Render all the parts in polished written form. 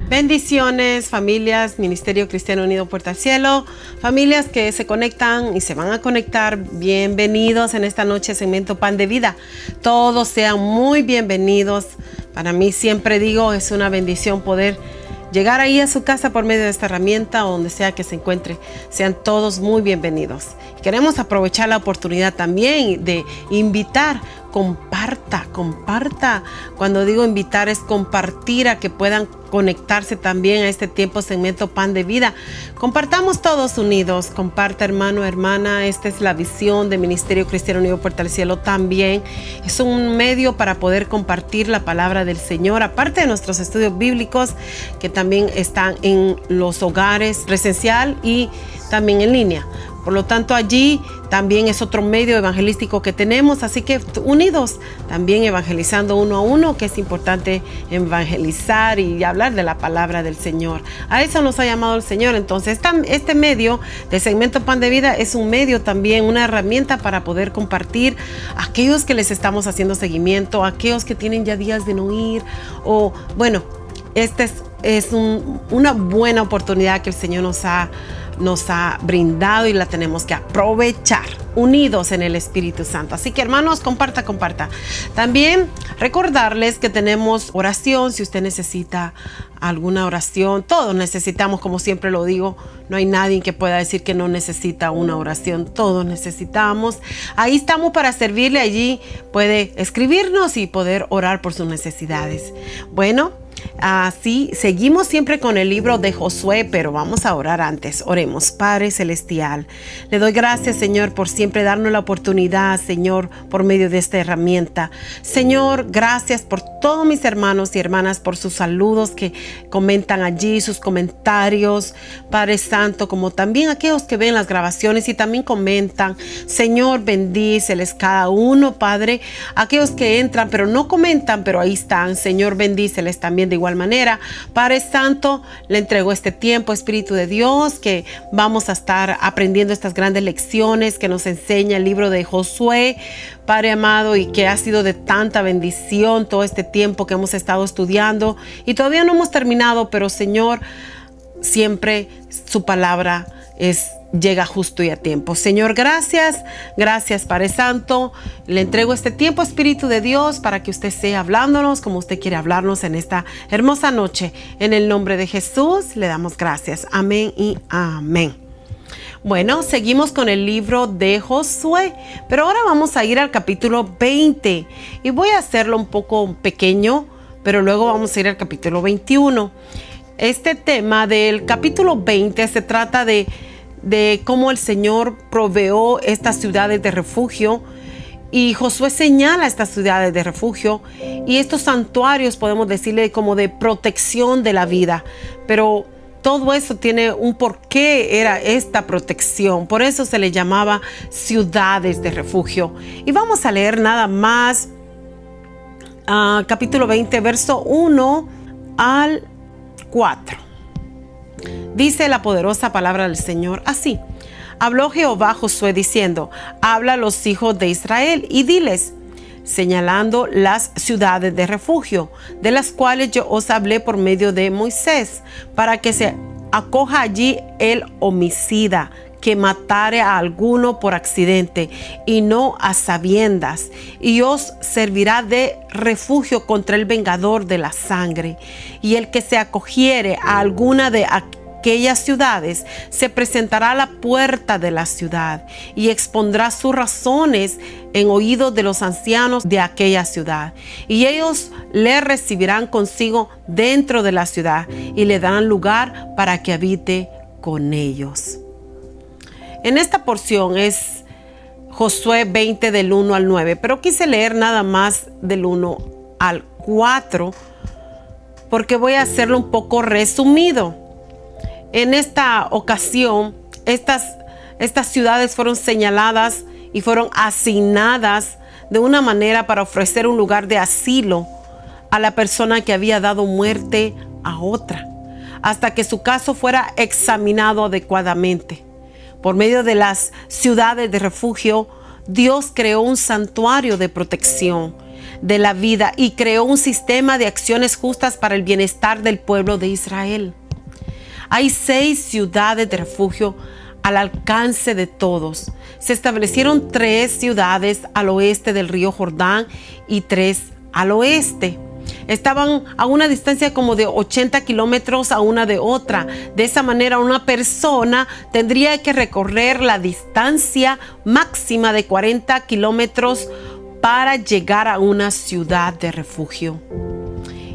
Bendiciones, familias, Ministerio Cristiano Unido Puerta al Cielo, familias que se conectan y se van a conectar, bienvenidos en esta noche segmento Pan de Vida. Todos sean muy bienvenidos. Para mí siempre digo, es una bendición poder llegar ahí a su casa por medio de esta herramienta o donde sea que se encuentre. Sean todos muy bienvenidos. Queremos aprovechar la oportunidad también de invitar. Comparta. Cuando digo invitar es compartir a que puedan conectarse también a este tiempo segmento Pan de Vida. Compartamos todos unidos. Comparta, hermano, hermana. Esta es la visión de Ministerio Cristiano Unido Puerta al Cielo también. Es un medio para poder compartir la palabra del Señor, aparte de nuestros estudios bíblicos que también están en los hogares presencial y también en línea. Por lo tanto, allí también es otro medio evangelístico que tenemos, así que unidos también evangelizando uno a uno, que es importante evangelizar y hablar de la palabra del Señor. A eso nos ha llamado el Señor. Entonces, este medio de segmento Pan de Vida es un medio también, una herramienta para poder compartir a aquellos que les estamos haciendo seguimiento, a aquellos que tienen ya días de no ir, o bueno, este es una buena oportunidad que el Señor nos ha brindado y la tenemos que aprovechar unidos en el Espíritu Santo. Así que, hermanos, comparta. También recordarles que tenemos oración. Si usted necesita alguna oración, todos necesitamos, como siempre lo digo, no hay nadie que pueda decir que no necesita una oración, todos necesitamos. Ahí estamos para servirle. Allí puede escribirnos y poder orar por sus necesidades. Bueno, así seguimos siempre con el libro de Josué, pero vamos a orar antes. Oremos. Padre Celestial, le doy gracias, Señor, por siempre darnos la oportunidad, Señor, por medio de esta herramienta. Señor, gracias por todos mis hermanos y hermanas, por sus saludos que comentan allí, sus comentarios, Padre Santo, como también aquellos que ven las grabaciones y también comentan. Señor, bendíceles cada uno, Padre. Aquellos que entran pero no comentan, pero ahí están, Señor, bendíceles también de igual manera. Padre Santo, le entrego este tiempo, Espíritu de Dios, que vamos a estar aprendiendo estas grandes lecciones que nos enseña el libro de Josué, Padre amado, y que ha sido de tanta bendición todo este tiempo que hemos estado estudiando y todavía no hemos terminado, pero Señor, siempre su palabra llega justo y a tiempo. Señor, gracias, Padre Santo. Le entrego este tiempo, Espíritu de Dios, para que usted sea hablándonos como usted quiere hablarnos en esta hermosa noche. En el nombre de Jesús le damos gracias. Amén y amén. Bueno, seguimos con el libro de Josué, pero ahora vamos a ir al capítulo 20 y voy a hacerlo un poco pequeño, pero luego vamos a ir al capítulo 21. Este tema del capítulo 20 se trata de cómo el Señor proveó estas ciudades de refugio, y Josué señala estas ciudades de refugio y estos santuarios, podemos decirle, como de protección de la vida, pero todo eso tiene un porqué, era esta protección. Por eso se le llamaba ciudades de refugio. Y vamos a leer nada más capítulo 20, verso 1 al 4. Dice la poderosa palabra del Señor así: habló Jehová a Josué diciendo: habla a los hijos de Israel y diles, señalando las ciudades de refugio, de las cuales yo os hablé por medio de Moisés, para que se acoja allí el homicida, que matare a alguno por accidente y no a sabiendas, y os servirá de refugio contra el vengador de la sangre. Y el que se acogiere a alguna de aquellas ciudades se presentará a la puerta de la ciudad y expondrá sus razones en oídos de los ancianos de aquella ciudad, y ellos le recibirán consigo dentro de la ciudad y le darán lugar para que habite con ellos. En esta porción es Josué 20 del 1 al 9, pero quise leer nada más del 1 al 4 porque voy a hacerlo un poco resumido. En esta ocasión, estas ciudades fueron señaladas y fueron asignadas de una manera para ofrecer un lugar de asilo a la persona que había dado muerte a otra, hasta que su caso fuera examinado adecuadamente. Por medio de las ciudades de refugio, Dios creó un santuario de protección de la vida y creó un sistema de acciones justas para el bienestar del pueblo de Israel. Hay 6 ciudades de refugio al alcance de todos. Se establecieron 3 ciudades al oeste del río Jordán y 3 al oeste. Estaban a una distancia como de 80 kilómetros a una de otra. De esa manera, una persona tendría que recorrer la distancia máxima de 40 kilómetros para llegar a una ciudad de refugio.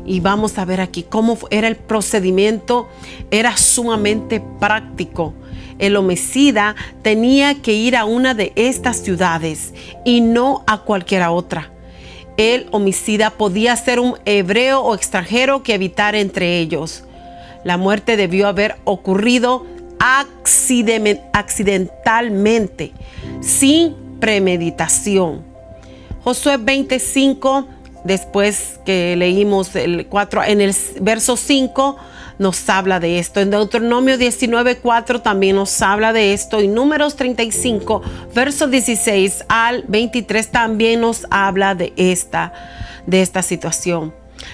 Y vamos a ver aquí cómo era el procedimiento. Era sumamente práctico. El homicida tenía que ir a una de estas ciudades y no a cualquiera otra. El homicida podía ser un hebreo o extranjero que habitara entre ellos. La muerte debió haber ocurrido accidentalmente, sin premeditación. Josué 25, después que leímos el 4, en el verso 5, nos habla de esto. En Deuteronomio 19:4 también nos habla de esto. Y Números 35, versos 16 al 23 también nos habla de esta situación.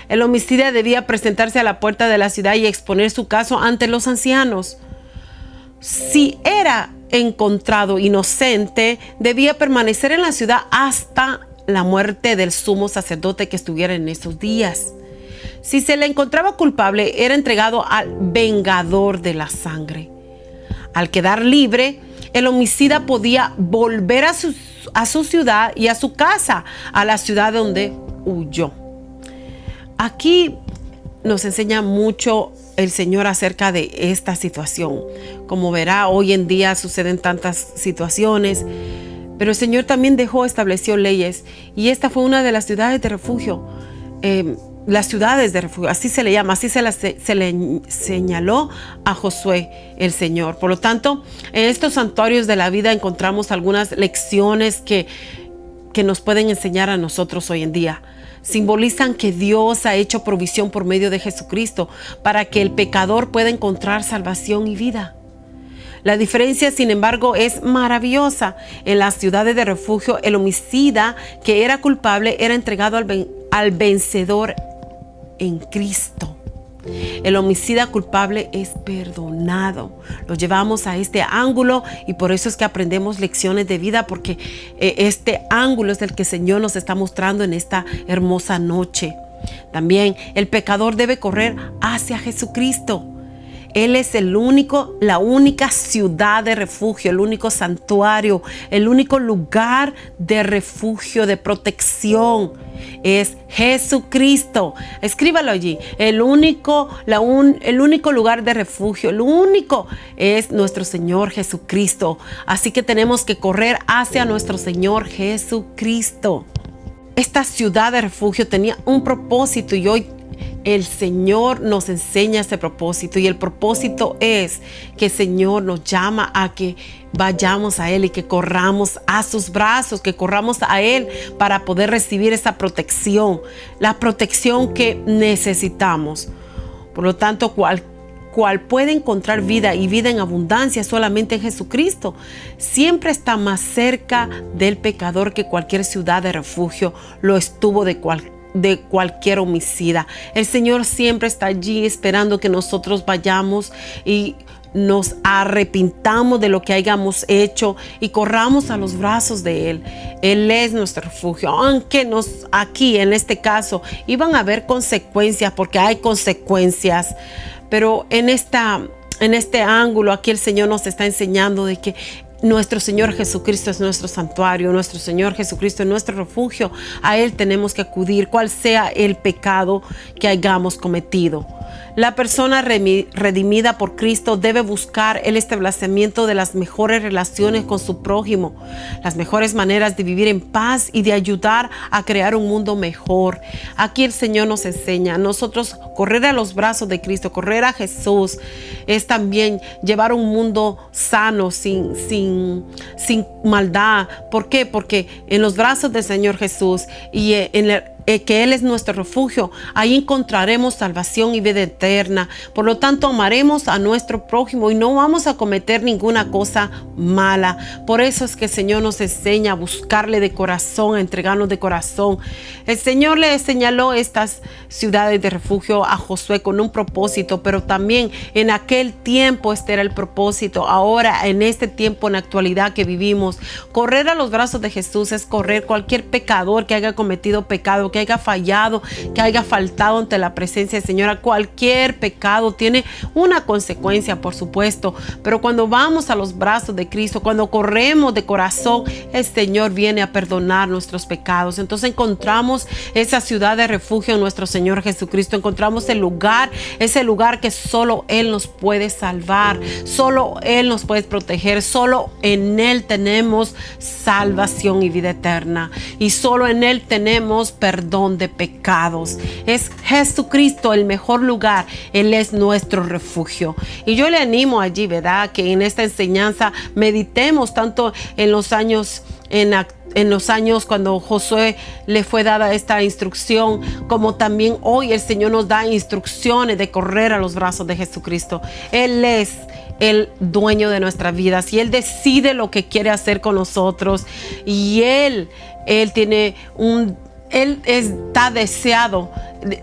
El homicida debía presentarse a la puerta de la ciudad y exponer su caso ante los ancianos. Si era encontrado inocente, debía permanecer en la ciudad hasta la muerte del sumo sacerdote que estuviera en esos días. Si se le encontraba culpable, era entregado al vengador de la sangre. Al quedar libre, el homicida podía volver a su ciudad y a su casa, a la ciudad donde huyó. Aquí nos enseña mucho el Señor acerca de esta situación. Como verá, hoy en día suceden tantas situaciones, pero el Señor también estableció leyes, y esta fue una de las ciudades de refugio. Las ciudades de refugio, así se le llama, así se le señaló a Josué el Señor. Por lo tanto, en estos santuarios de la vida encontramos algunas lecciones que nos pueden enseñar a nosotros hoy en día. Simbolizan que Dios ha hecho provisión por medio de Jesucristo para que el pecador pueda encontrar salvación y vida. La diferencia, sin embargo, es maravillosa. En las ciudades de refugio, el homicida que era culpable era entregado al vencedor en Cristo. El homicida culpable es perdonado. Lo llevamos a este ángulo, y por eso es que aprendemos lecciones de vida, porque este ángulo es el que el Señor nos está mostrando en esta hermosa noche. También el pecador debe correr hacia Jesucristo. Él es la única ciudad de refugio, el único santuario, el único lugar de refugio, de protección. Es Jesucristo. Escríbalo allí. El único lugar de refugio, el único es nuestro Señor Jesucristo. Así que tenemos que correr hacia nuestro Señor Jesucristo. Esta ciudad de refugio tenía un propósito, y hoy el Señor nos enseña ese propósito, y el propósito es que el Señor nos llama a que vayamos a Él y que corramos a sus brazos, que corramos a Él para poder recibir esa protección, la protección que necesitamos. Por lo tanto, cual puede encontrar vida y vida en abundancia solamente en Jesucristo, siempre está más cerca del pecador que cualquier ciudad de refugio lo estuvo de cualquier homicida. El Señor siempre está allí esperando que nosotros vayamos y nos arrepintamos de lo que hayamos hecho y corramos a los brazos de Él. Él es nuestro refugio. Aunque aquí en este caso iban a haber consecuencias, porque hay consecuencias, pero en este ángulo aquí el Señor nos está enseñando de que nuestro Señor Jesucristo es nuestro santuario, nuestro Señor Jesucristo es nuestro refugio. A Él tenemos que acudir, cual sea el pecado que hayamos cometido. La persona redimida por Cristo debe buscar el establecimiento de las mejores relaciones con su prójimo, las mejores maneras de vivir en paz y de ayudar a crear un mundo mejor. Aquí el Señor nos enseña a nosotros correr a los brazos de Cristo, correr a Jesús, es también llevar un mundo sano, sin maldad. ¿Por qué? Porque en los brazos del Señor Jesús y que Él es nuestro refugio, ahí encontraremos salvación y vida eterna. Por lo tanto, amaremos a nuestro prójimo y no vamos a cometer ninguna cosa mala. Por eso es que el Señor nos enseña a buscarle de corazón, a entregarnos de corazón. El Señor le señaló estas ciudades de refugio a Josué con un propósito, pero también en aquel tiempo este era el propósito. Ahora, en este tiempo, en la actualidad que vivimos, correr a los brazos de Jesús es correr cualquier pecador que haya cometido pecado, que haya fallado, que haya faltado ante la presencia del Señor. Cualquier pecado tiene una consecuencia, por supuesto, pero cuando vamos a los brazos de Cristo, cuando corremos de corazón, el Señor viene a perdonar nuestros pecados. Entonces encontramos esa ciudad de refugio en nuestro Señor Jesucristo, encontramos ese lugar que solo Él nos puede salvar, solo Él nos puede proteger, solo en Él tenemos salvación y vida eterna, y solo en Él tenemos perdón de pecados. Es Jesucristo el mejor lugar. Él es nuestro refugio. Y yo le animo allí, ¿verdad?, que en esta enseñanza meditemos tanto en los años cuando Josué le fue dada esta instrucción, como también hoy el Señor nos da instrucciones de correr a los brazos de Jesucristo. Él es el dueño de nuestras vidas y Él decide lo que quiere hacer con nosotros, y Él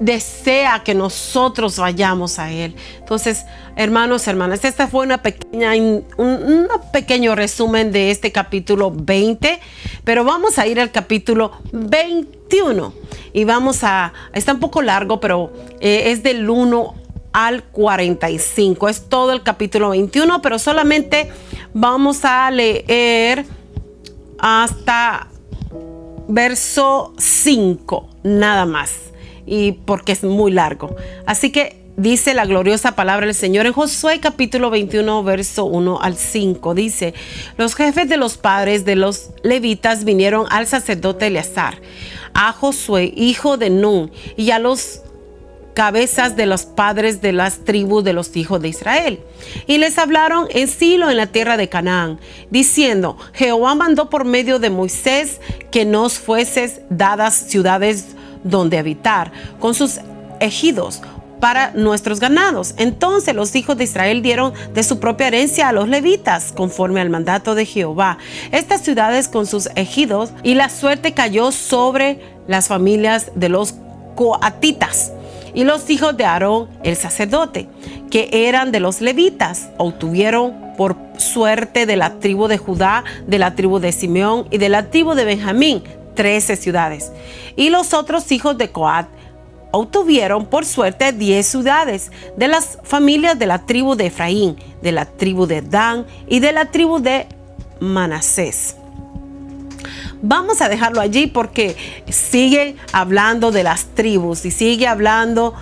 desea que nosotros vayamos a Él. Entonces, hermanos, hermanas, esta fue un pequeño resumen de este capítulo 20, pero vamos a ir al capítulo 21 y está un poco largo, pero es del 1 al 45, es todo el capítulo 21, pero solamente vamos a leer hasta verso 5, nada más, y porque es muy largo. Así que dice la gloriosa palabra del Señor en Josué capítulo 21, verso 1 al 5. Dice: los jefes de los padres de los levitas vinieron al sacerdote Eleazar, a Josué, hijo de Nun, y a los cabezas de los padres de las tribus de los hijos de Israel, y les hablaron en Silo, en la tierra de Canaán, diciendo: Jehová mandó por medio de Moisés que nos fueses dadas ciudades donde habitar, con sus ejidos para nuestros ganados. Entonces los hijos de Israel dieron de su propia herencia a los levitas, conforme al mandato de Jehová, estas ciudades con sus ejidos, y la suerte cayó sobre las familias de los coatitas. Y los hijos de Aarón, el sacerdote, que eran de los levitas, obtuvieron por suerte de la tribu de Judá, de la tribu de Simeón y de la tribu de Benjamín 13 ciudades. Y los otros hijos de Coat obtuvieron por suerte 10 ciudades, de las familias de la tribu de Efraín, de la tribu de Dan y de la tribu de Manasés. Vamos a dejarlo allí porque sigue hablando de las tribus y sigue hablando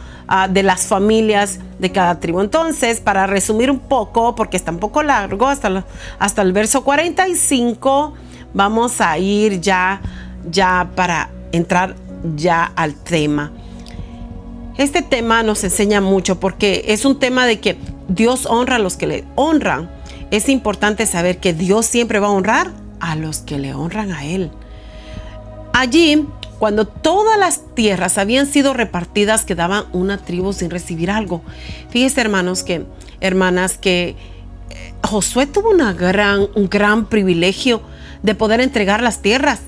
de las familias de cada tribu. Entonces, para resumir un poco, porque está un poco largo, hasta el verso 45, vamos a ir ya para entrar ya al tema. Este tema nos enseña mucho porque es un tema de que Dios honra a los que le honran. Es importante saber que Dios siempre va a honrar a los que le honran a Él. Allí, cuando todas las tierras habían sido repartidas, quedaba una tribu sin recibir algo. Fíjense, hermanas, que Josué tuvo un gran privilegio de poder entregar las tierras.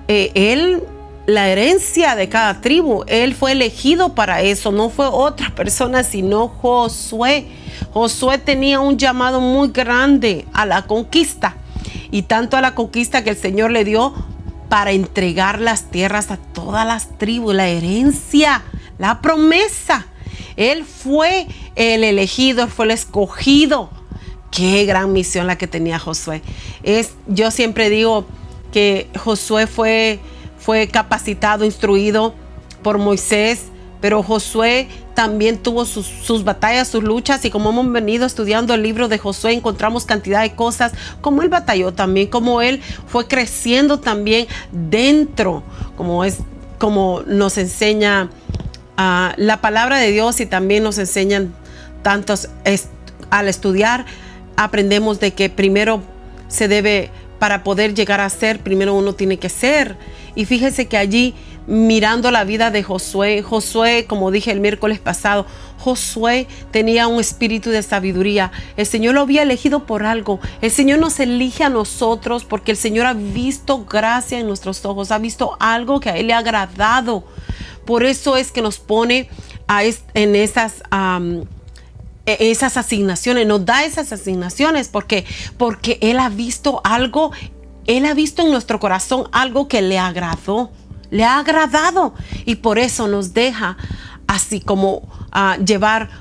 Él la herencia de cada tribu. Él fue elegido para eso, no fue otra persona sino Josué. Josué tenía un llamado muy grande a la conquista, y tanto a la conquista que el Señor le dio para entregar las tierras a todas las tribus, la herencia, la promesa. Él fue el elegido, fue el escogido. Qué gran misión la que tenía Josué. Yo siempre digo que Josué fue capacitado, instruido por Moisés, pero Josué también tuvo sus batallas, sus luchas, y como hemos venido estudiando el libro de Josué, encontramos cantidad de cosas, como él batalló también, como él fue creciendo también dentro, como nos enseña la palabra de Dios, y también nos enseñan tantos, al estudiar, aprendemos de que primero para poder llegar a ser, primero uno tiene que ser. Y fíjese que allí, mirando la vida de Josué, como dije el miércoles pasado, Josué tenía un espíritu de sabiduría. El Señor lo había elegido por algo. El Señor nos elige a nosotros porque el Señor ha visto gracia en nuestros ojos, ha visto algo que a Él le ha agradado. Por eso es que nos pone en esas asignaciones, nos da esas asignaciones, porque Él ha visto algo, Él ha visto en nuestro corazón algo que le agradó, le ha agradado, y por eso nos deja así como llevar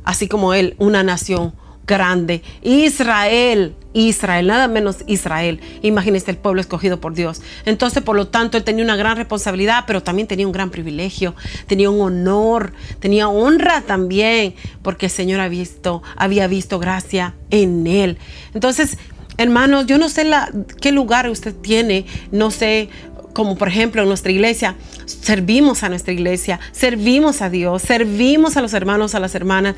así como Él, una nación grande. Israel, nada menos Israel. Imagínense, el pueblo escogido por Dios. Entonces, por lo tanto, él tenía una gran responsabilidad, pero también tenía un gran privilegio, tenía un honor, tenía honra también, porque el Señor había visto gracia en él. Entonces, hermanos, yo no sé qué lugar usted tiene, no sé, como por ejemplo en nuestra iglesia, servimos a nuestra iglesia, servimos a Dios, servimos a los hermanos, a las hermanas,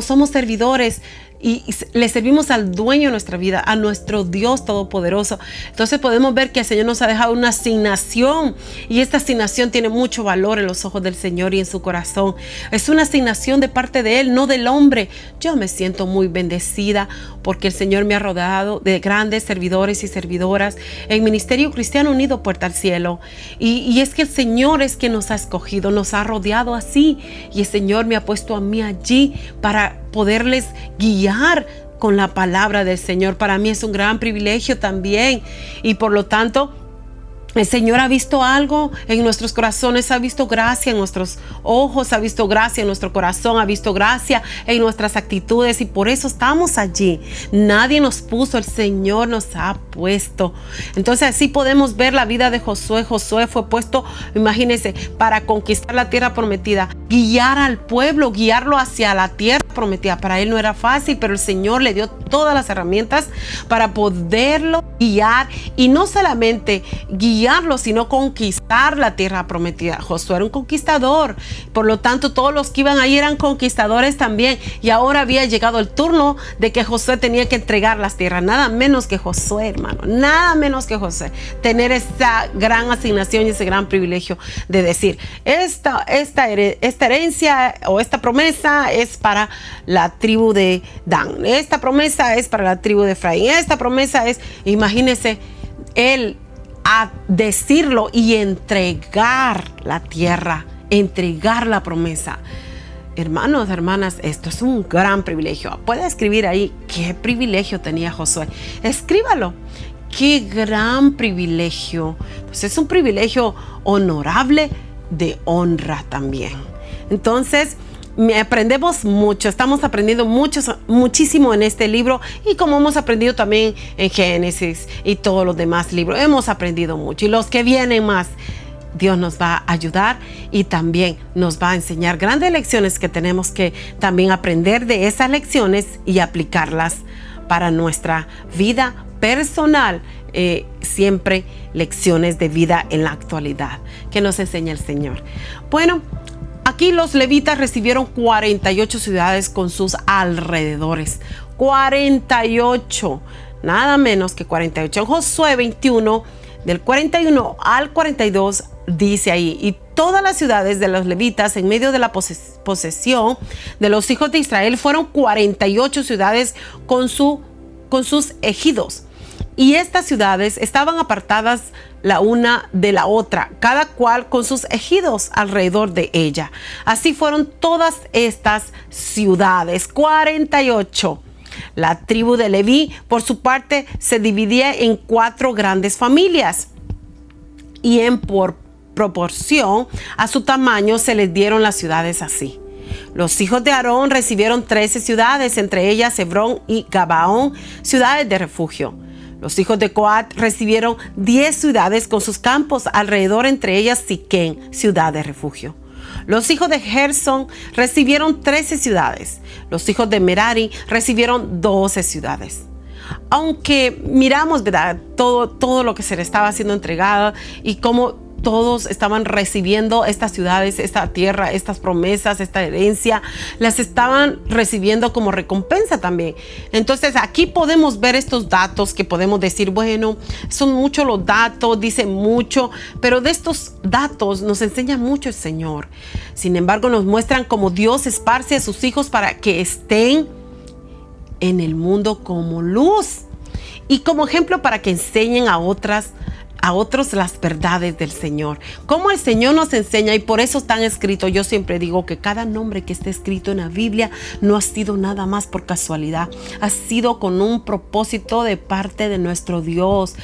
somos servidores y le servimos al dueño de nuestra vida, a nuestro Dios Todopoderoso. Entonces podemos ver que el Señor nos ha dejado una asignación, y esta asignación tiene mucho valor en los ojos del Señor y en su corazón. Es una asignación de parte de Él, no del hombre. Yo me siento muy bendecida porque el Señor me ha rodeado de grandes servidores y servidoras en Ministerio Cristiano Unido Puerta al Cielo. Y es que el Señor es quien nos ha escogido, nos ha rodeado así, y el Señor me ha puesto a mí allí para poderles guiar con la palabra del Señor. Para mí es un gran privilegio también, y por lo tanto el Señor ha visto algo en nuestros corazones, ha visto gracia en nuestros ojos, ha visto gracia en nuestro corazón, ha visto gracia en nuestras actitudes, y por eso estamos allí. Nadie nos puso, el Señor nos ha puesto. Entonces así podemos ver la vida de Josué. Josué fue puesto, imagínense, para conquistar la tierra prometida, guiar al pueblo, guiarlo hacia la tierra prometida. Para él no era fácil, pero el Señor le dio todas las herramientas para poderlo guiar, y no solamente guiarlo, sino conquistar la tierra prometida. Josué era un conquistador, por lo tanto todos los que iban ahí eran conquistadores también, y ahora había llegado el turno de que Josué tenía que entregar las tierras. Nada menos que Josué, hermano, nada menos que Josué, tener esa gran asignación y ese gran privilegio de decir, esta herencia o esta promesa es para la tribu de Dan, esta promesa es para la tribu de Efraín, esta promesa es, imagínense, él a decirlo y entregar la tierra, entregar la promesa. Hermanos, hermanas, esto es un gran privilegio. Puede escribir ahí qué privilegio tenía Josué. Escríbalo. Qué gran privilegio. Pues es un privilegio honorable, de honra también. Entonces, aprendemos mucho, estamos aprendiendo muchísimo en este libro, y como hemos aprendido también en Génesis y todos los demás libros, hemos aprendido mucho, y los que vienen más, Dios nos va a ayudar y también nos va a enseñar grandes lecciones que tenemos que también aprender de esas lecciones y aplicarlas para nuestra vida personal. Siempre lecciones de vida en la actualidad que nos enseña el Señor. Bueno, aquí los levitas recibieron 48 ciudades con sus alrededores. 48, nada menos que 48. En Josué 21, del 41 al 42, dice ahí: y todas las ciudades de los levitas en medio de la posesión de los hijos de Israel fueron 48 ciudades con sus ejidos. Y estas ciudades estaban apartadas la una de la otra, cada cual con sus ejidos alrededor de ella. Así fueron todas estas ciudades, 48. La tribu de Leví, por su parte, se dividía en 4 grandes familias, y en proporción a su tamaño se les dieron las ciudades así. Los hijos de Aarón recibieron 13 ciudades, entre ellas Hebrón y Gabaón, ciudades de refugio. Los hijos de Coat recibieron 10 ciudades con sus campos alrededor, entre ellas Siquén, ciudad de refugio. Los hijos de Gersón recibieron 13 ciudades. Los hijos de Merari recibieron 12 ciudades. Aunque miramos, ¿verdad?, todo lo que se le estaba haciendo entregado y cómo todos estaban recibiendo estas ciudades, esta tierra, estas promesas, esta herencia, las estaban recibiendo como recompensa también. Entonces aquí podemos ver estos datos que podemos decir, bueno, son muchos los datos, dicen mucho, pero de estos datos nos enseña mucho el Señor. Sin embargo, nos muestran cómo Dios esparce a sus hijos para que estén en el mundo como luz y como ejemplo para que enseñen a otros las verdades del Señor. Como el Señor nos enseña, y por eso están escritos. Yo siempre digo que cada nombre que está escrito en la Biblia no ha sido nada más por casualidad, ha sido con un propósito de parte de nuestro Dios.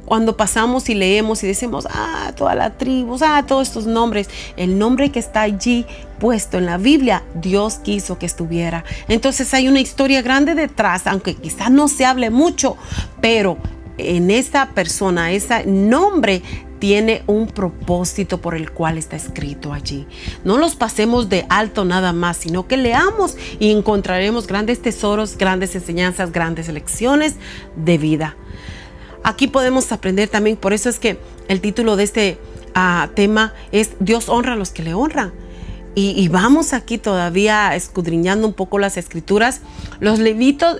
Cuando pasamos y leemos y decimos, toda la tribu, todos estos nombres, el nombre que está allí puesto en la Biblia, Dios quiso que estuviera. Entonces hay una historia grande detrás, aunque quizás no se hable mucho, pero en esa persona, ese nombre tiene un propósito por el cual está escrito allí. No los pasemos de alto nada más, sino que leamos y encontraremos grandes tesoros, grandes enseñanzas, grandes lecciones de vida. Aquí podemos aprender también, por eso es que el título de este tema es Dios honra a los que le honran. Y vamos aquí todavía escudriñando un poco las escrituras. Los levitas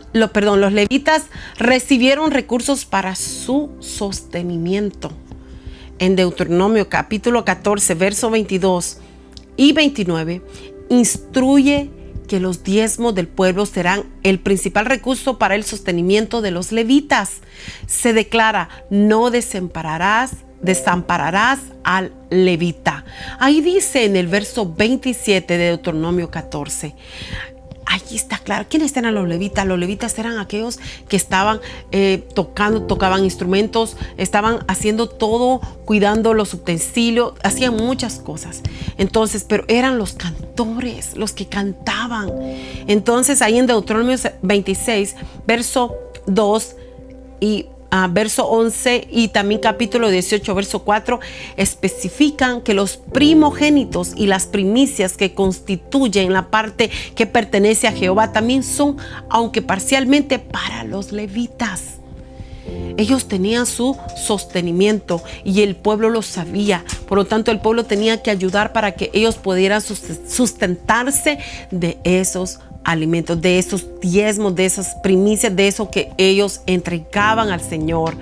recibieron recursos para su sostenimiento. En Deuteronomio capítulo 14, verso 22 y 29, instruye que los diezmos del pueblo serán el principal recurso para el sostenimiento de los levitas. Se declara, no desampararás al levita. Ahí dice en el verso 27 de Deuteronomio 14. Allí está claro. ¿Quiénes eran los levitas? Los levitas eran aquellos que estaban tocaban instrumentos, estaban haciendo todo, cuidando los utensilios, hacían muchas cosas. Entonces, pero eran los cantores, los que cantaban. Entonces, ahí en Deuteronomio 26, verso 2 y verso 11 y también capítulo 18, verso 4, especifican que los primogénitos y las primicias que constituyen la parte que pertenece a Jehová también son, aunque parcialmente, para los levitas. Ellos tenían su sostenimiento y el pueblo lo sabía. Por lo tanto, el pueblo tenía que ayudar para que ellos pudieran sustentarse de esos alimentos, de esos diezmos, de esas primicias, de eso que ellos entregaban al Señor.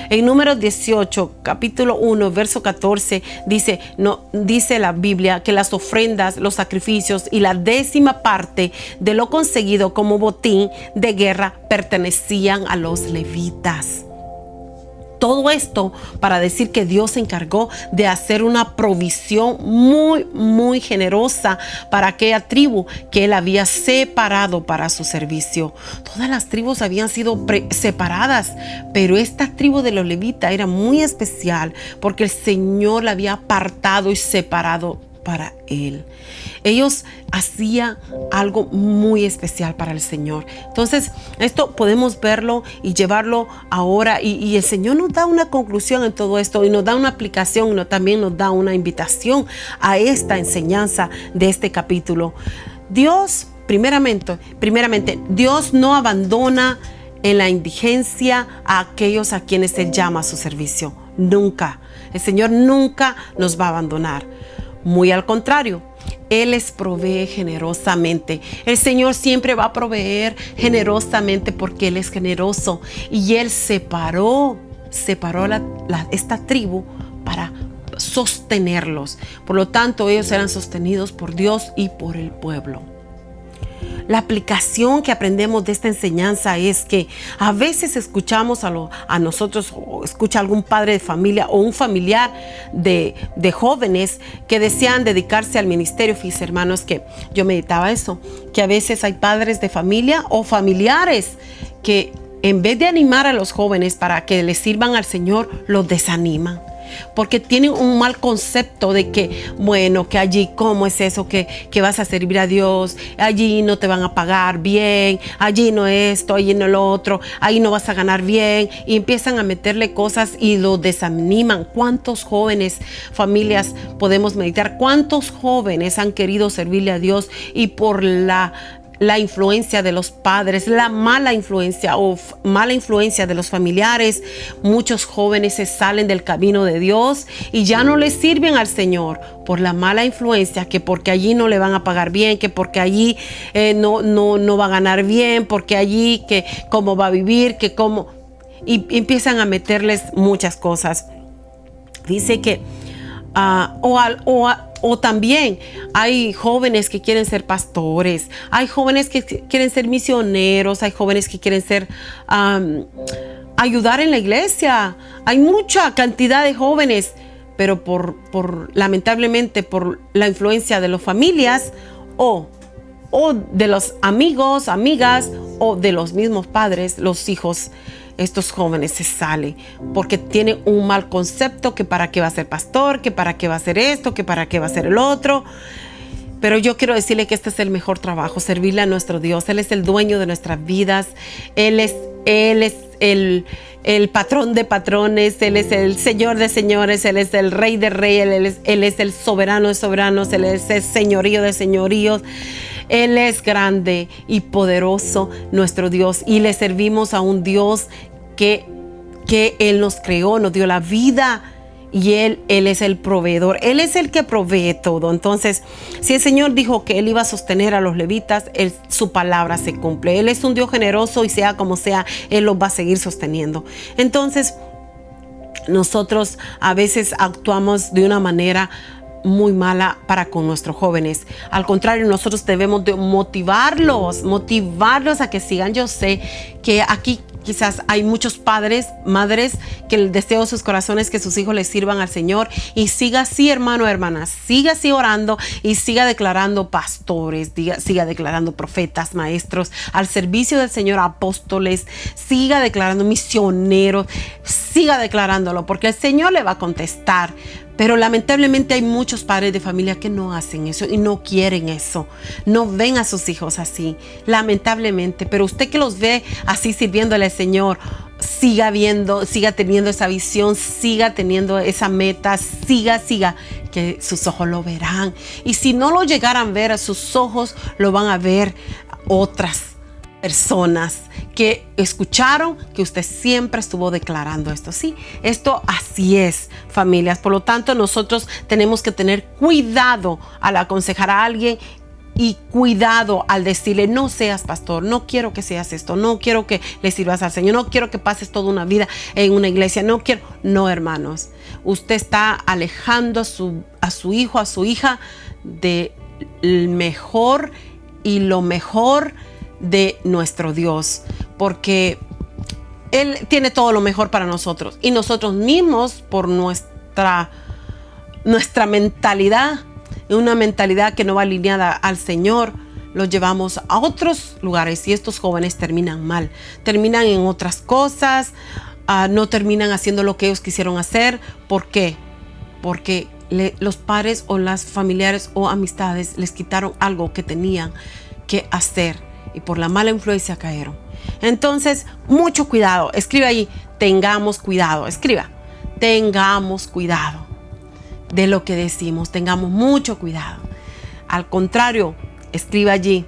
En Números 18, capítulo 1, verso 14, dice la Biblia que las ofrendas, los sacrificios y la 10ª parte de lo conseguido como botín de guerra pertenecían a los levitas. Todo esto para decir que Dios se encargó de hacer una provisión muy, muy generosa para aquella tribu que Él había separado para su servicio. Todas las tribus habían sido separadas, pero esta tribu de los levitas era muy especial porque el Señor la había apartado y separado para Él. Ellos hacían algo muy especial para el Señor. Entonces, esto podemos verlo y llevarlo ahora. Y el Señor nos da una conclusión en todo esto y nos da una aplicación, también nos da una invitación a esta enseñanza de este capítulo. Dios, primeramente, Dios no abandona en la indigencia a aquellos a quienes Él llama a su servicio. Nunca. El Señor nunca nos va a abandonar. Muy al contrario, Él les provee generosamente. El Señor siempre va a proveer generosamente porque Él es generoso. Y Él separó esta tribu para sostenerlos. Por lo tanto, ellos eran sostenidos por Dios y por el pueblo. la aplicación que aprendemos de esta enseñanza es que a veces escuchamos a nosotros, o escucha algún padre de familia o un familiar de jóvenes que desean dedicarse al ministerio. Fíjense, hermanos, que yo meditaba eso, que a veces hay padres de familia o familiares que en vez de animar a los jóvenes para que les sirvan al Señor, los desaniman. Porque tienen un mal concepto de que, bueno, que allí, ¿cómo es eso? Que vas a servir a Dios, allí no te van a pagar bien, allí no esto, allí no lo otro, ahí no vas a ganar bien, y empiezan a meterle cosas y lo desaniman. ¿Cuántos jóvenes, familias podemos meditar? ¿Cuántos jóvenes han querido servirle a Dios y por la influencia de los padres, la mala influencia o mala influencia de los familiares, muchos jóvenes se salen del camino de Dios y ya no les sirven al Señor por la mala influencia, que porque allí no le van a pagar bien, que porque allí no va a ganar bien, porque allí que cómo va a vivir, que cómo, y empiezan a meterles muchas cosas. Dice que o también hay jóvenes que quieren ser pastores, hay jóvenes que quieren ser misioneros, hay jóvenes que quieren ser ayudar en la iglesia. Hay mucha cantidad de jóvenes, pero lamentablemente por la influencia de las familias o de los amigos, amigas o de los mismos padres, los hijos, estos jóvenes se salen porque tienen un mal concepto, que para qué va a ser pastor, que para qué va a ser esto, que para qué va a ser el otro. Pero yo quiero decirle que este es el mejor trabajo, servirle a nuestro Dios. Él es el dueño de nuestras vidas. Él es el patrón de patrones. Él es el Señor de señores. Él es el Rey de reyes. Él es el soberano de soberanos. Él es el señorío de señoríos. Él es grande y poderoso, nuestro Dios, y le servimos a un Dios que Él nos creó, nos dio la vida, y Él es el proveedor. Él es el que provee todo. Entonces, si el Señor dijo que Él iba a sostener a los levitas, su palabra se cumple. Él es un Dios generoso y sea como sea, Él los va a seguir sosteniendo. Entonces, nosotros a veces actuamos de una manera muy mala para con nuestros jóvenes. Al contrario, nosotros debemos de motivarlos a que sigan. Yo sé que aquí quizás hay muchos padres, madres, que el deseo de sus corazones que sus hijos les sirvan al Señor, y siga así, hermano, hermana, siga así orando y siga declarando pastores, siga declarando profetas, maestros al servicio del Señor, apóstoles, siga declarando misioneros, siga declarándolo, porque el Señor le va a contestar. Pero lamentablemente hay muchos padres de familia que no hacen eso y no quieren eso. No ven a sus hijos así, lamentablemente. Pero usted que los ve así sirviéndole al Señor, siga teniendo esa visión, siga teniendo esa meta, siga, que sus ojos lo verán. Y si no lo llegaran a ver, a sus ojos lo van a ver otras personas que escucharon que usted siempre estuvo declarando esto. Sí, esto así es, familias. Por lo tanto, nosotros tenemos que tener cuidado al aconsejar a alguien y cuidado al decirle: no seas pastor, no quiero que seas esto, no quiero que le sirvas al Señor, no quiero que pases toda una vida en una iglesia, no, hermanos. Usted está alejando a su hijo, a su hija del mejor y lo mejor de nuestro Dios, porque Él tiene todo lo mejor para nosotros, y nosotros mismos, por nuestra mentalidad, una mentalidad que no va alineada al Señor, los llevamos a otros lugares, y estos jóvenes terminan mal, terminan en otras cosas, no terminan haciendo lo que ellos quisieron hacer. ¿Por qué? Porque los padres o las familiares o amistades les quitaron algo que tenían que hacer, y por la mala influencia cayeron. Entonces, mucho cuidado. Escribe ahí: tengamos cuidado. Escriba: tengamos cuidado de lo que decimos. Tengamos mucho cuidado. Al contrario, escriba allí: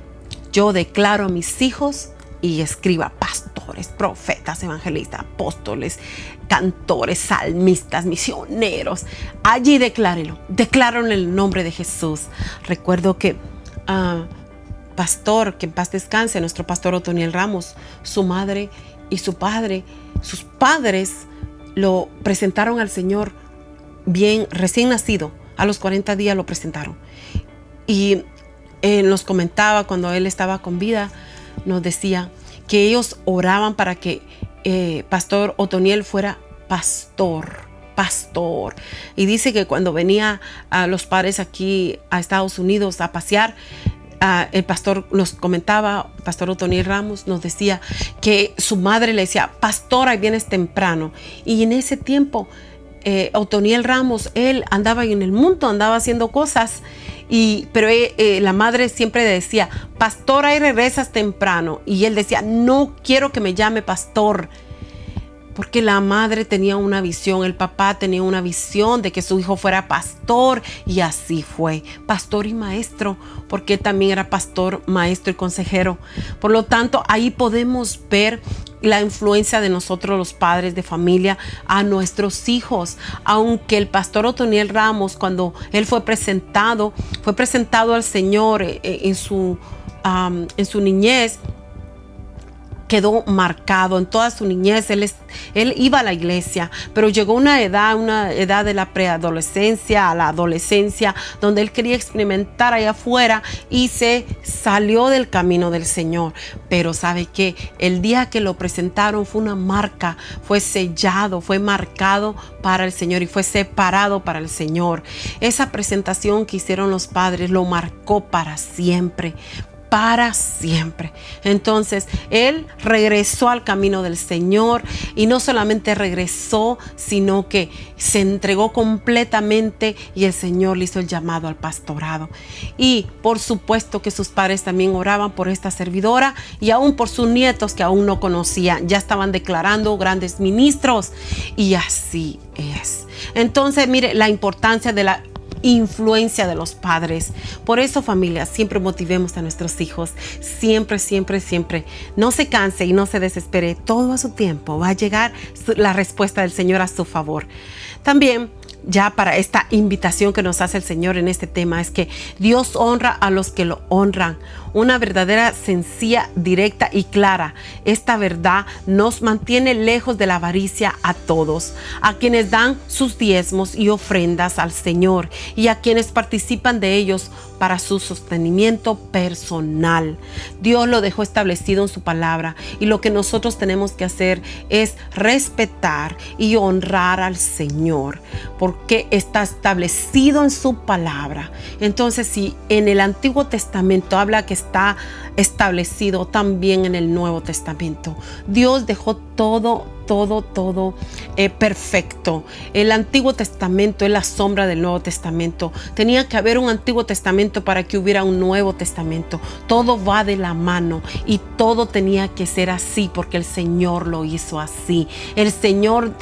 yo declaro a mis hijos, y escriba: pastores, profetas, evangelistas, apóstoles, cantores, salmistas, misioneros. Allí declárelo en el nombre de Jesús. Recuerdo que pastor, que en paz descanse, nuestro pastor Otoniel Ramos, su madre y su padre, sus padres lo presentaron al Señor bien recién nacido. A los 40 días lo presentaron, y nos comentaba cuando él estaba con vida, nos decía que ellos oraban para que Pastor Otoniel fuera pastor. Y dice que cuando venía a los padres aquí a Estados Unidos a pasear, el pastor nos comentaba, Pastor Otoniel Ramos nos decía que su madre le decía: pastor, ahí vienes temprano. Y en ese tiempo Otoniel Ramos, él andaba en el mundo, andaba haciendo cosas, pero la madre siempre decía: pastor, ahí regresas temprano. Y él decía: no quiero que me llame pastor, porque la madre tenía una visión, el papá tenía una visión de que su hijo fuera pastor, y así fue, pastor y maestro, porque él también era pastor, maestro y consejero. Por lo tanto, ahí podemos ver la influencia de nosotros los padres de familia a nuestros hijos. Aunque el pastor Otoniel Ramos, cuando él fue presentado al Señor en su niñez, quedó marcado en toda su niñez. Él iba a la iglesia, pero llegó una edad de la preadolescencia a la adolescencia, donde él quería experimentar allá afuera y se salió del camino del Señor. Pero ¿sabe qué? El día que lo presentaron fue una marca, fue sellado, fue marcado para el Señor y fue separado para el Señor. Esa presentación que hicieron los padres lo marcó para siempre. Entonces él regresó al camino del Señor, y no solamente regresó, sino que se entregó completamente, y el Señor le hizo el llamado al pastorado. Y por supuesto que sus padres también oraban por esta servidora, y aún por sus nietos que aún no conocían, ya estaban declarando grandes ministros, y así es. Entonces, mire la importancia de la influencia de los padres. Por eso, familia, siempre motivemos a nuestros hijos, siempre. No se canse y no se desespere, todo a su tiempo va a llegar la respuesta del Señor a su favor. También, ya para esta invitación que nos hace el Señor en este tema, es que Dios honra a los que lo honran. Una verdadera, sencilla, directa y clara. Esta verdad nos mantiene lejos de la avaricia a todos, a quienes dan sus diezmos y ofrendas al Señor, y a quienes participan de ellos para su sostenimiento personal. Dios lo dejó establecido en su palabra, y lo que nosotros tenemos que hacer es respetar y honrar al Señor, porque está establecido en su palabra. Entonces, si en el Antiguo Testamento habla que está establecido, también en el Nuevo Testamento Dios dejó todo perfecto. El Antiguo Testamento es la sombra del Nuevo Testamento. Tenía que haber un Antiguo Testamento para que hubiera un Nuevo Testamento. Todo va de la mano, y todo tenía que ser así porque el Señor lo hizo así. El Señor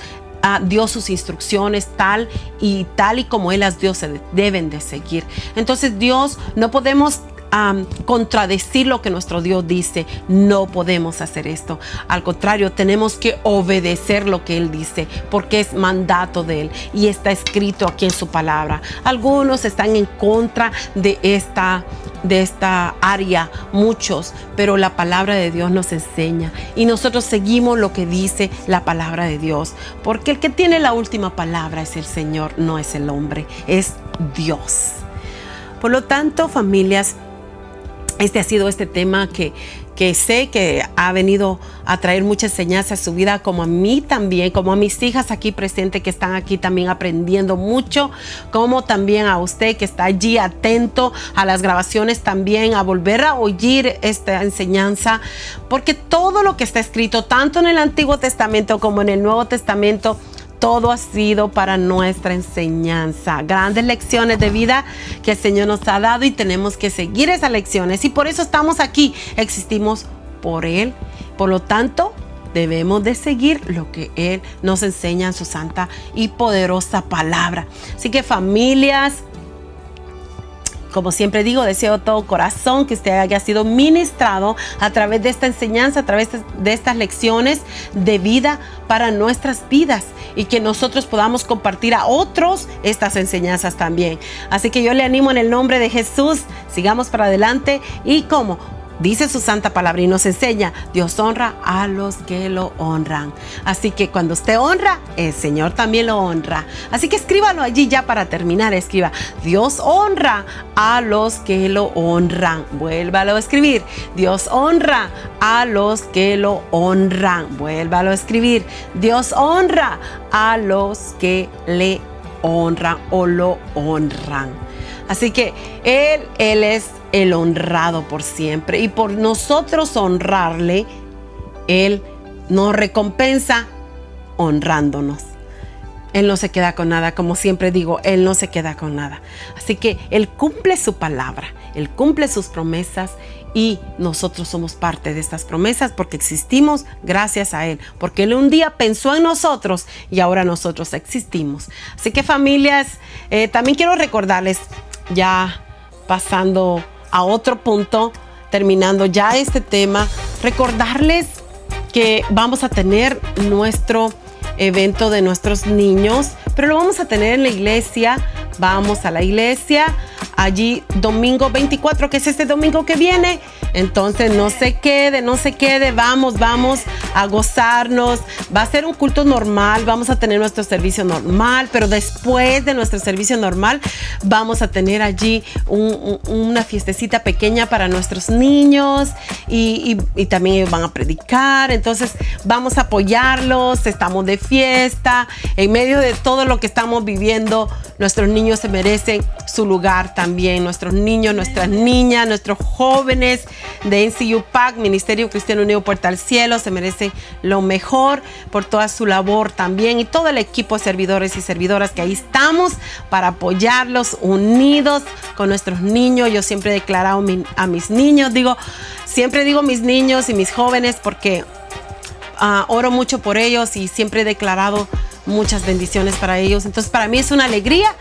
dio sus instrucciones tal y como Él las dio, se deben de seguir. Entonces, Dios, no podemos contradecir lo que nuestro Dios dice. No podemos hacer esto. Al contrario, tenemos que obedecer lo que Él dice, porque es mandato de Él y está escrito aquí en su palabra. Algunos están en contra de esta área, muchos, pero la palabra de Dios nos enseña, y nosotros seguimos lo que dice la palabra de Dios, porque el que tiene la última palabra es el Señor, no es el hombre, es Dios. Por lo tanto, familias, este ha sido este tema que sé que ha venido a traer mucha enseñanza a su vida, como a mí también, como a mis hijas aquí presentes que están aquí también aprendiendo mucho, como también a usted que está allí atento a las grabaciones, también a volver a oír esta enseñanza, porque todo lo que está escrito, tanto en el Antiguo Testamento como en el Nuevo Testamento, todo ha sido para nuestra enseñanza. Grandes lecciones de vida que el Señor nos ha dado, y tenemos que seguir esas lecciones. Y por eso estamos aquí. Existimos por Él. Por lo tanto, debemos de seguir lo que Él nos enseña en su santa y poderosa palabra. Así que, familias, como siempre digo, deseo de todo corazón que usted haya sido ministrado a través de esta enseñanza, a través de estas lecciones de vida para nuestras vidas, y que nosotros podamos compartir a otros estas enseñanzas también. Así que yo le animo en el nombre de Jesús, sigamos para adelante, y como dice su santa palabra y nos enseña, Dios honra a los que lo honran. Así que cuando usted honra, el Señor también lo honra. Así que escríbalo allí ya para terminar. Escriba, Dios honra a los que lo honran. Vuélvalo a escribir. Dios honra a los que lo honran. Vuélvalo a escribir. Dios honra a los que le honran o lo honran. Así que Él es el honrado por siempre, y por nosotros honrarle, Él nos recompensa honrándonos. Él no se queda con nada, como siempre digo, Él no se queda con nada. Así que Él cumple su palabra, Él cumple sus promesas, y nosotros somos parte de estas promesas porque existimos gracias a Él, porque Él un día pensó en nosotros y ahora nosotros existimos. Así que, familias, también quiero recordarles, ya pasando a otro punto, terminando ya este tema, recordarles que vamos a tener nuestro evento de nuestros niños, pero lo vamos a tener en la iglesia. Vamos a la iglesia allí domingo 24, que es este domingo que viene. Entonces no se quede, vamos a gozarnos. Va a ser un culto normal, vamos a tener nuestro servicio normal, pero después de nuestro servicio normal vamos a tener allí una fiestecita pequeña para nuestros niños, y también ellos van a predicar. Entonces vamos a apoyarlos, estamos de fiesta, en medio de todo lo que estamos viviendo. Nuestros niños se merecen su lugar también. Nuestros niños, nuestras niñas, nuestros jóvenes de NCU PAC, Ministerio Cristiano Unido Puerta al Cielo, se merecen lo mejor por toda su labor también, y todo el equipo de servidores y servidoras que ahí estamos para apoyarlos, unidos con nuestros niños. Yo siempre he declarado a mis niños, siempre digo mis niños y mis jóvenes, porque oro mucho por ellos y siempre he declarado muchas bendiciones para ellos. Entonces, para mí es una alegría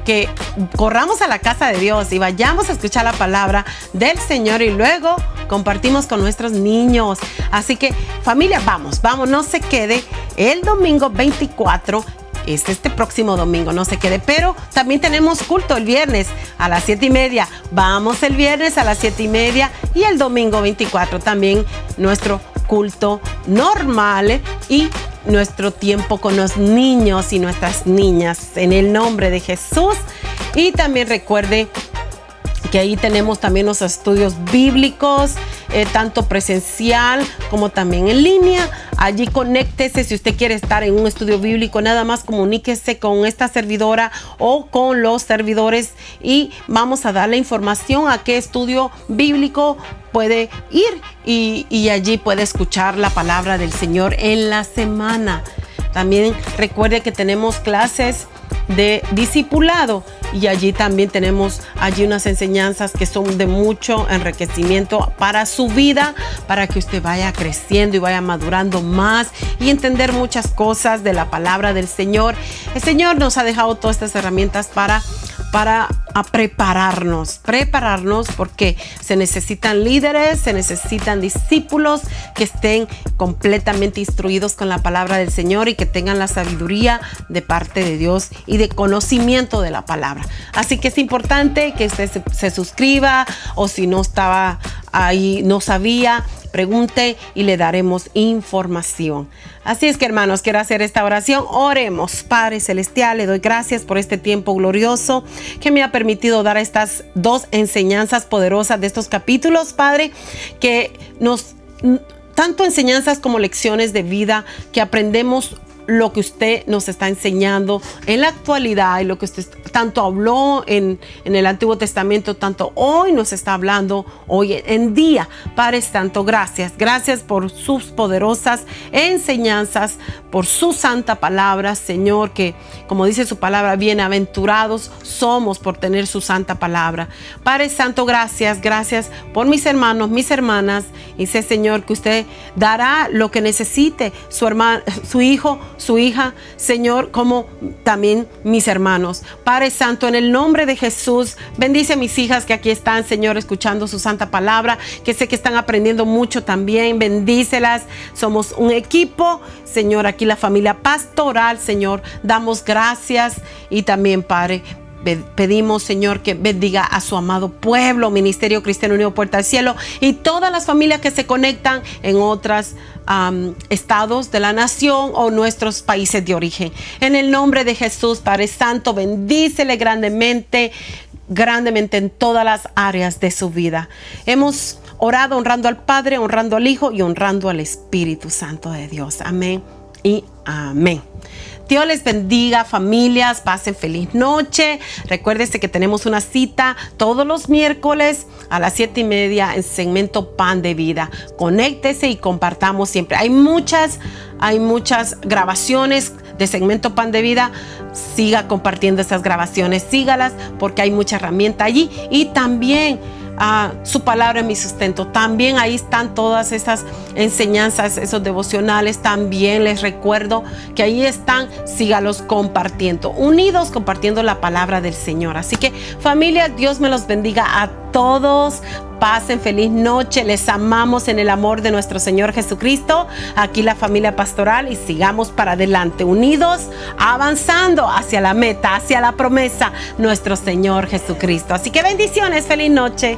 que corramos a la casa de Dios y vayamos a escuchar la palabra del Señor, y luego compartimos con nuestros niños. Así que, familia, vamos, no se quede. El domingo 24 es este próximo domingo, no se quede. Pero también tenemos culto el viernes a las 7:30. Vamos el viernes a las 7:30, y el domingo 24 también nuestro culto normal y nuestro tiempo con los niños y nuestras niñas, en el nombre de Jesús. Y también recuerde que ahí tenemos también los estudios bíblicos, tanto presencial como también en línea. Allí conéctese si usted quiere estar en un estudio bíblico. Nada más comuníquese con esta servidora o con los servidores, y vamos a dar la información a qué estudio bíblico puede ir, y allí puede escuchar la palabra del Señor en la semana. También recuerde que tenemos clases de discipulado, y allí también tenemos unas enseñanzas que son de mucho enriquecimiento para su vida, para que usted vaya creciendo y vaya madurando más y entender muchas cosas de la palabra del Señor. El Señor nos ha dejado todas estas herramientas para prepararnos, porque se necesitan líderes, se necesitan discípulos que estén completamente instruidos con la palabra del Señor y que tengan la sabiduría de parte de Dios y de conocimiento de la palabra. Así que es importante que usted se suscriba, o si no estaba ahí, no sabía, pregunte y le daremos información. Así es que, hermanos, quiero hacer esta oración. Oremos. Padre Celestial, le doy gracias por este tiempo glorioso que me ha permitido dar estas dos enseñanzas poderosas de estos capítulos, Padre, que nos, tanto enseñanzas como lecciones de vida, que aprendemos lo que usted nos está enseñando en la actualidad, y lo que usted tanto habló en el Antiguo Testamento, tanto hoy nos está hablando hoy en día. Padre Santo, gracias por sus poderosas enseñanzas, por su santa palabra, Señor, que como dice su palabra, bienaventurados somos por tener su santa palabra. Padre Santo, gracias por mis hermanos, mis hermanas, y sé, Señor, que usted dará lo que necesite su hermano, su hijo, su hija, Señor, como también mis hermanos. Padre Santo, en el nombre de Jesús, bendice a mis hijas que aquí están, Señor, escuchando su santa palabra, que sé que están aprendiendo mucho también. Bendícelas. Somos un equipo, Señor, aquí la familia pastoral, Señor. Damos gracias, y también, Padre, Pedimos, Señor, que bendiga a su amado pueblo, Ministerio Cristiano Unido Puerta al Cielo, y todas las familias que se conectan en otros estados de la nación o nuestros países de origen. En el nombre de Jesús, Padre Santo, bendícele grandemente en todas las áreas de su vida. Hemos orado honrando al Padre, honrando al Hijo y honrando al Espíritu Santo de Dios. Amén y amén. Dios les bendiga, familias, pasen feliz noche. Recuérdense que tenemos una cita todos los miércoles a las 7:30 en segmento Pan de Vida. Conéctese y compartamos siempre. Hay muchas grabaciones de segmento Pan de Vida. Siga compartiendo esas grabaciones, sígalas, porque hay mucha herramienta allí. Y también su palabra es mi sustento. También ahí están todas esas enseñanzas, esos devocionales. También les recuerdo que ahí están, sígalos compartiendo, unidos compartiendo la palabra del Señor. Así que, familia, Dios me los bendiga a todos. Pasen feliz noche. Les amamos en el amor de nuestro Señor Jesucristo. Aquí la familia pastoral, y sigamos para adelante, unidos, avanzando hacia la meta, hacia la promesa, nuestro Señor Jesucristo. Así que bendiciones, feliz noche.